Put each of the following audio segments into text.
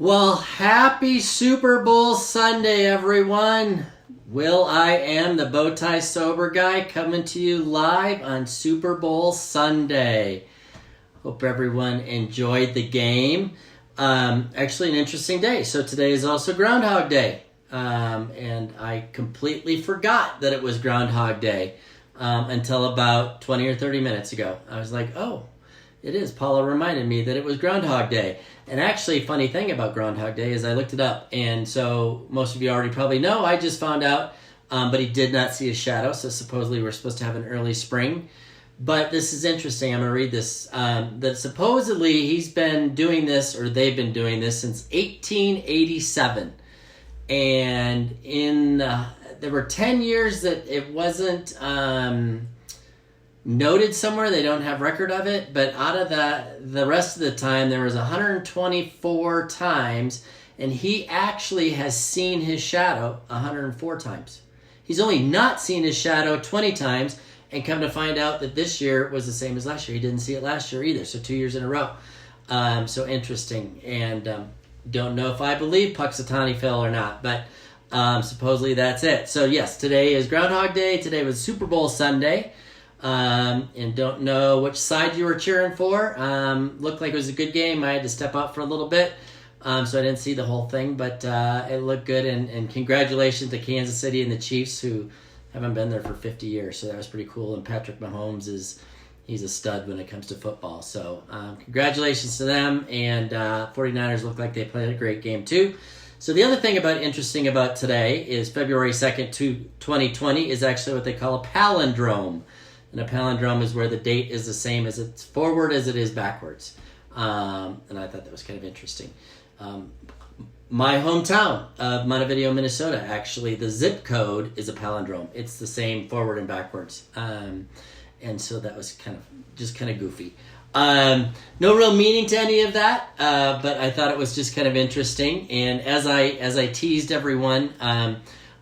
Well, happy Super Bowl Sunday, everyone. I am the BowTie Sober Guy coming to you live on Super Bowl Sunday. Hope everyone enjoyed the game. Actually, an interesting day. So today is also Groundhog Day. And I completely forgot that it was Groundhog Day until about 20 or 30 minutes ago. I was like, oh, it is. Paula reminded me that it was Groundhog Day. And actually, funny thing about Groundhog Day is I looked it up. And so most of you already probably know, I just found out, but he did not see a shadow. So supposedly we're supposed to have an early spring. But this is interesting. I'm going to read this. That supposedly he's been doing this, or they've been doing this since 1887. And there were 10 years that it wasn't noted somewhere. They don't have record of it, but out of the rest of the time, there was 124 times, and he actually has seen his shadow 104 times. He's only not seen his shadow 20 times, and come to find out that this year was the same as last year. He didn't see it last year either, so 2 years in a row. So interesting, and don't know if I believe Puxatani fell or not, but supposedly that's it. So yes, today is Groundhog Day. Today was Super Bowl Sunday. And don't know which side you were cheering for. Looked like it was a good game. I had to step out for a little bit, so I didn't see the whole thing, but it looked good. And congratulations to Kansas City and the Chiefs, who haven't been there for 50 years, so that was pretty cool. And Patrick Mahomes he's a stud when it comes to football. So congratulations to them. And 49ers look like they played a great game too. So the other thing interesting about today is February 2nd, 2020 is actually what they call a palindrome. And a palindrome is where the date is the same as it's forward as it is backwards. And I thought that was kind of interesting. My hometown of Montevideo, Minnesota, actually, the zip code is a palindrome. It's the same forward and backwards. And so that was kind of goofy. No real meaning to any of that, but I thought it was just kind of interesting. And as I teased everyone,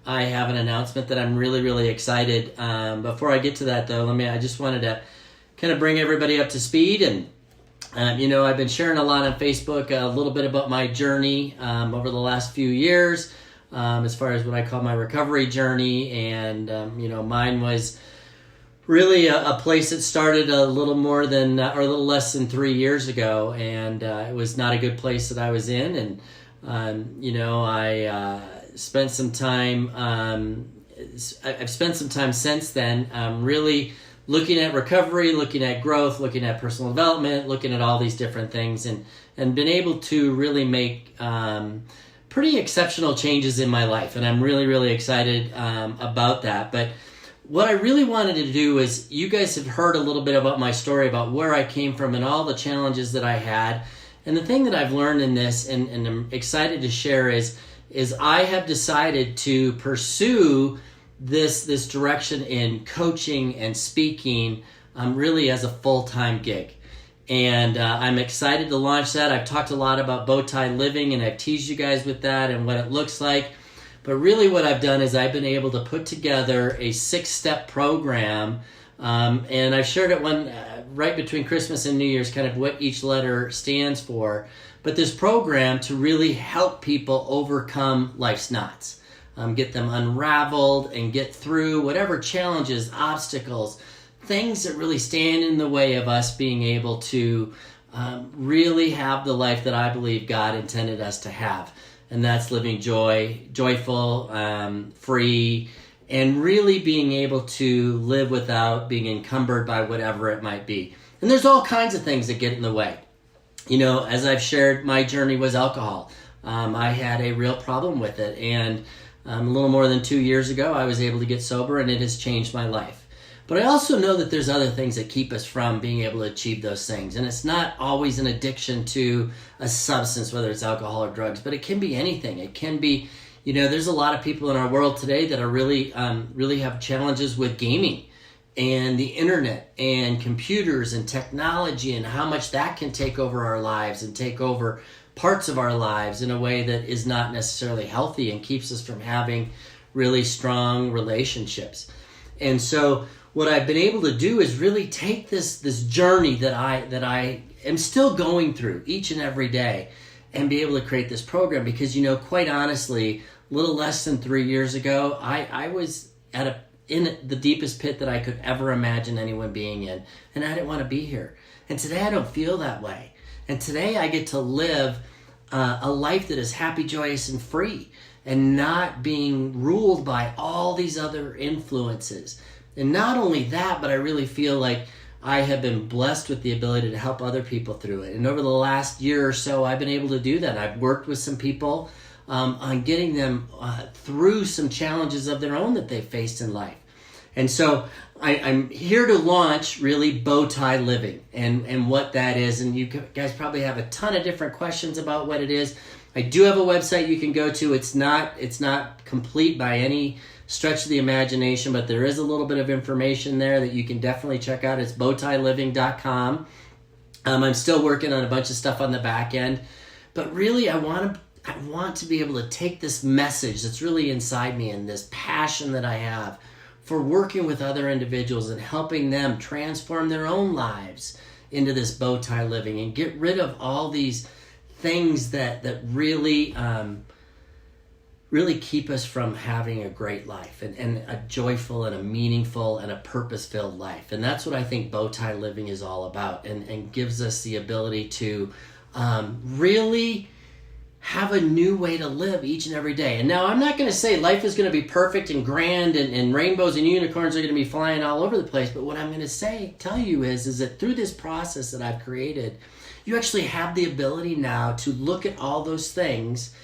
I have an announcement that I'm really, really excited. Before I get to that, though, I just wanted to kind of bring everybody up to speed. And, I've been sharing a lot on Facebook, a little bit about my journey over the last few years, as far as what I call my recovery journey. And, mine was really a place that started a little more than, or a little less than 3 years ago. And it was not a good place that I was in. And, I spent some time, I've spent some time since then really looking at recovery, looking at growth, looking at personal development, looking at all these different things, and been able to really make pretty exceptional changes in my life. And I'm really, really excited about that. But what I really wanted to do is, you guys have heard a little bit about my story, about where I came from and all the challenges that I had. And the thing that I've learned in this, and I'm excited to share, is I have decided to pursue this direction in coaching and speaking really as a full-time gig. And I'm excited to launch that. I've talked a lot about BowTie living, and I've teased you guys with that and what it looks like. But really what I've done is I've been able to put together a 6-step program, and I've shared it right between Christmas and New Year's, kind of what each letter stands for. But this program to really help people overcome life's knots, get them unraveled and get through whatever challenges, obstacles, things that really stand in the way of us being able to really have the life that I believe God intended us to have. And that's living joyful, free, and really being able to live without being encumbered by whatever it might be. And there's all kinds of things that get in the way. As I've shared, my journey was alcohol. I had a real problem with it, and a little more than 2 years ago, I was able to get sober, and it has changed my life. But I also know that there's other things that keep us from being able to achieve those things, and it's not always an addiction to a substance, whether it's alcohol or drugs, but it can be anything. It can be, there's a lot of people in our world today that are really have challenges with gaming and the internet and computers and technology, and how much that can take over our lives and take over parts of our lives in a way that is not necessarily healthy and keeps us from having really strong relationships. And so what I've been able to do is really take this journey that I am still going through each and every day, and be able to create this program. Because, quite honestly, a little less than 3 years ago, I was in the deepest pit that I could ever imagine anyone being in, and I didn't want to be here. And today I don't feel that way. And today I get to live a life that is happy, joyous, and free, and not being ruled by all these other influences. And not only that, but I really feel like I have been blessed with the ability to help other people through it. And over the last year or so, I've been able to do that. I've worked with some people on getting them through some challenges of their own that they've faced in life. And so I'm here to launch really BowTie Living and what that is. And you guys probably have a ton of different questions about what it is. I do have a website you can go to. It's not complete by any stretch of the imagination, but there is a little bit of information there that you can definitely check out. It's BowTieLiving.com. I'm still working on a bunch of stuff on the back end, but really I want to be able to take this message that's really inside me and this passion that I have for working with other individuals and helping them transform their own lives into this BowTie living and get rid of all these things that really really keep us from having a great life and a joyful and a meaningful and a purpose-filled life. And that's what I think BowTie living is all about, and gives us the ability to really have a new way to live each and every day. And now I'm not going to say life is going to be perfect and grand and rainbows and unicorns are going to be flying all over the place. But what I'm going to tell you is that through this process that I've created, you actually have the ability now to look at all those things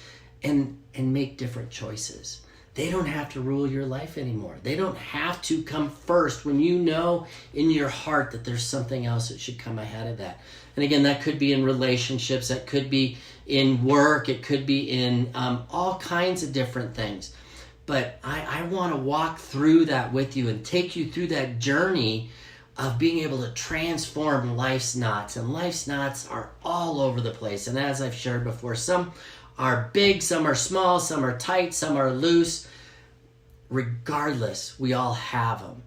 and make different choices. They don't have to rule your life anymore. They don't have to come first when you know in your heart that there's something else that should come ahead of that. And again, that could be in relationships, that could be in work, it could be in all kinds of different things. But I want to walk through that with you and take you through that journey of being able to transform life's knots. And life's knots are all over the place. And as I've shared before, some are big, some are small, some are tight, some are loose. Regardless, we all have them.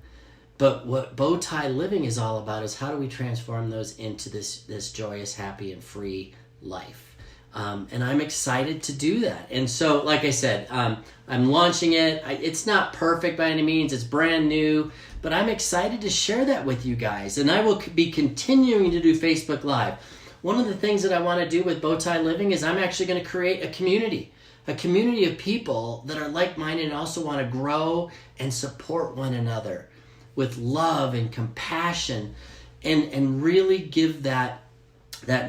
But what BowTie living is all about is how do we transform those into this joyous, happy, and free life. And I'm excited to do that. And so, like I said, I'm launching it. It's not perfect by any means. It's brand new. But I'm excited to share that with you guys. And I will be continuing to do Facebook Live. One of the things that I want to do with BowTie Living is I'm actually going to create a community of people that are like-minded and also want to grow and support one another with love and compassion and really give that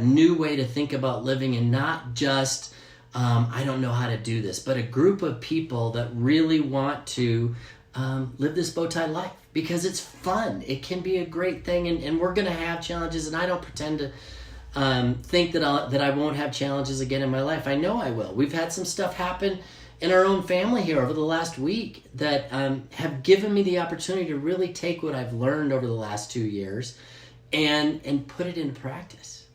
new way to think about living, and not just, I don't know how to do this, but a group of people that really want to live this BowTie life because it's fun. It can be a great thing, and we're going to have challenges, and I don't pretend to think that I won't have challenges again in my life. I know I will. We've had some stuff happen in our own family here over the last week that have given me the opportunity to really take what I've learned over the last 2 years and put it into practice.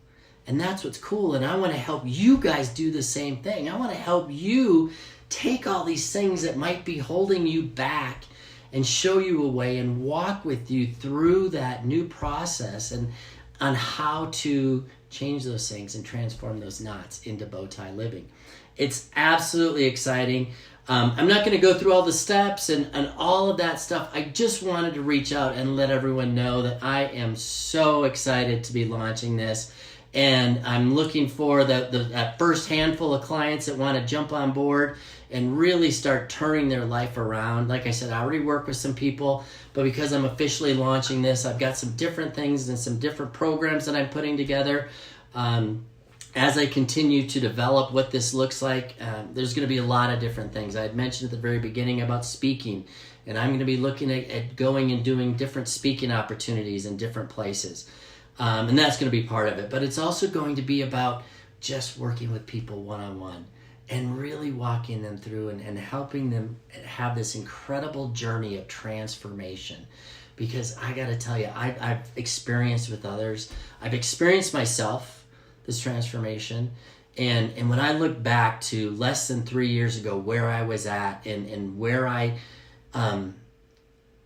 And that's what's cool. And I want to help you guys do the same thing. I want to help you take all these things that might be holding you back and show you a way and walk with you through that new process and on how to change those things and transform those knots into BowTie living. It's absolutely exciting. I'm not going to go through all the steps and all of that stuff. I just wanted to reach out and let everyone know that I am so excited to be launching this. And I'm looking for that first handful of clients that want to jump on board and really start turning their life around. Like I said, I already work with some people, but because I'm officially launching this, I've got some different things and some different programs that I'm putting together. As I continue to develop what this looks like, there's going to be a lot of different things. I had mentioned at the very beginning about speaking, and I'm going to be looking at going and doing different speaking opportunities in different places. And that's going to be part of it. But it's also going to be about just working with people one-on-one and really walking them through and helping them have this incredible journey of transformation. Because I got to tell you, I've experienced with others, I've experienced myself, this transformation. And when I look back to less than 3 years ago, where I was at and where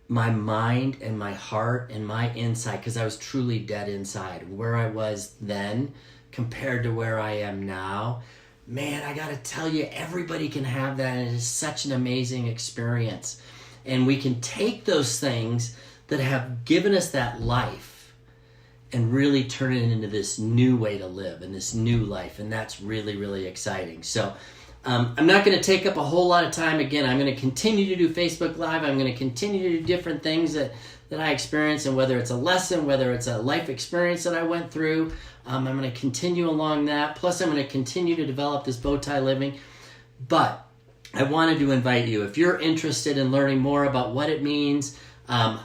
my mind and my heart and my inside, because I was truly dead inside, where I was then compared to where I am now, man, I got to tell you, everybody can have that, and it is such an amazing experience. And we can take those things that have given us that life and really turn it into this new way to live and this new life, and that's really, really exciting. So I'm not going to take up a whole lot of time. Again, I'm going to continue to do Facebook Live. I'm going to continue to do different things that I experience, and whether it's a lesson, whether it's a life experience that I went through, I'm going to continue along that. Plus, I'm going to continue to develop this BowTie living. But I wanted to invite you, if you're interested in learning more about what it means,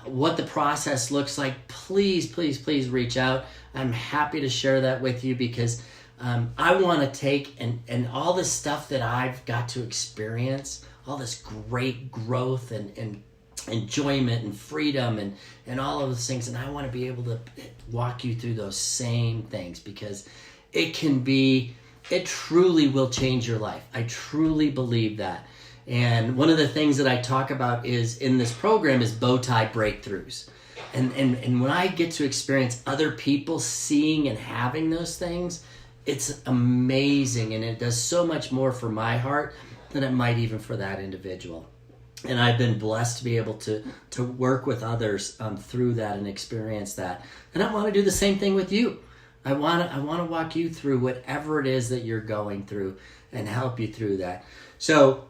what the process looks like, please, please, please reach out. I'm happy to share that with you, because I want to take and all this stuff that I've got to experience, all this great growth and enjoyment and freedom and all of those things, and I want to be able to walk you through those same things, because it truly will change your life. I truly believe that. And one of the things that I talk about is in this program is BowTie breakthroughs. And when I get to experience other people seeing and having those things, it's amazing, and it does so much more for my heart than it might even for that individual. And I've been blessed to be able to work with others through that and experience that. And I want to do the same thing with you. I want to walk you through whatever it is that you're going through and help you through that. So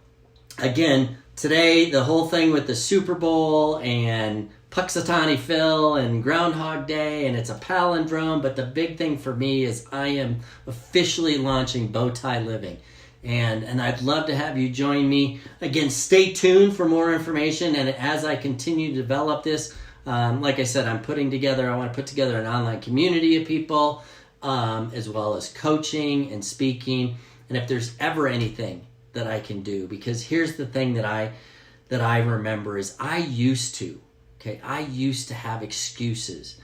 again, today, the whole thing with the Super Bowl and Puxatawny Phil and Groundhog Day, and it's a palindrome, but the big thing for me is I am officially launching BowTie Living. And I'd love to have you join me. Again, stay tuned for more information. And as I continue to develop this, like I said, I want to put together an online community of people, as well as coaching and speaking. And if there's ever anything that I can do, because here's the thing that I remember is I used to have excuses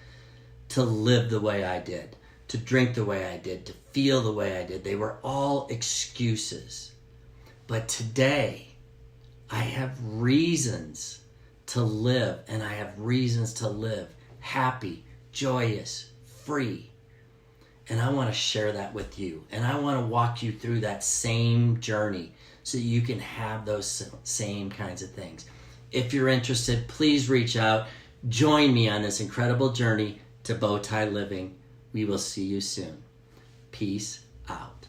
to live the way I did, to drink the way I did, to feel the way I did. They were all excuses. But today, I have reasons to live, and I have reasons to live happy, joyous, free. And I want to share that with you. And I want to walk you through that same journey so that you can have those same kinds of things. If you're interested, please reach out. Join me on this incredible journey to BowTie Living. We will see you soon. Peace out.